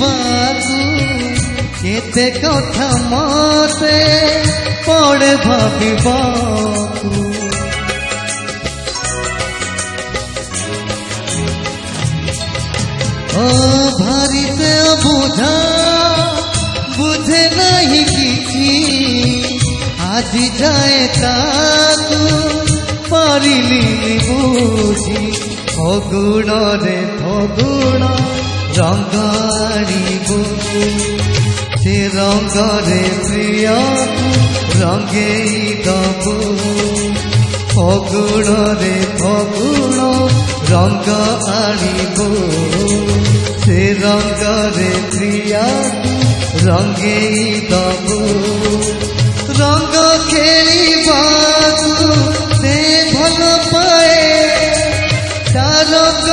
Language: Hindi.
बुझिबाकू केते कथा मते पड़े भाबिबाकू ओ भारी से बुझा बुझे नहीं किछि आज जाए ताकू पारिली बुझी फगुण रे फगुण रंग आनिबो से रंग रे प्रिय रंगेई दबो फगुण रे फगुण रंग आनिबो से रंग रे प्रिय रंगेई दबो रंग खेलिबाकू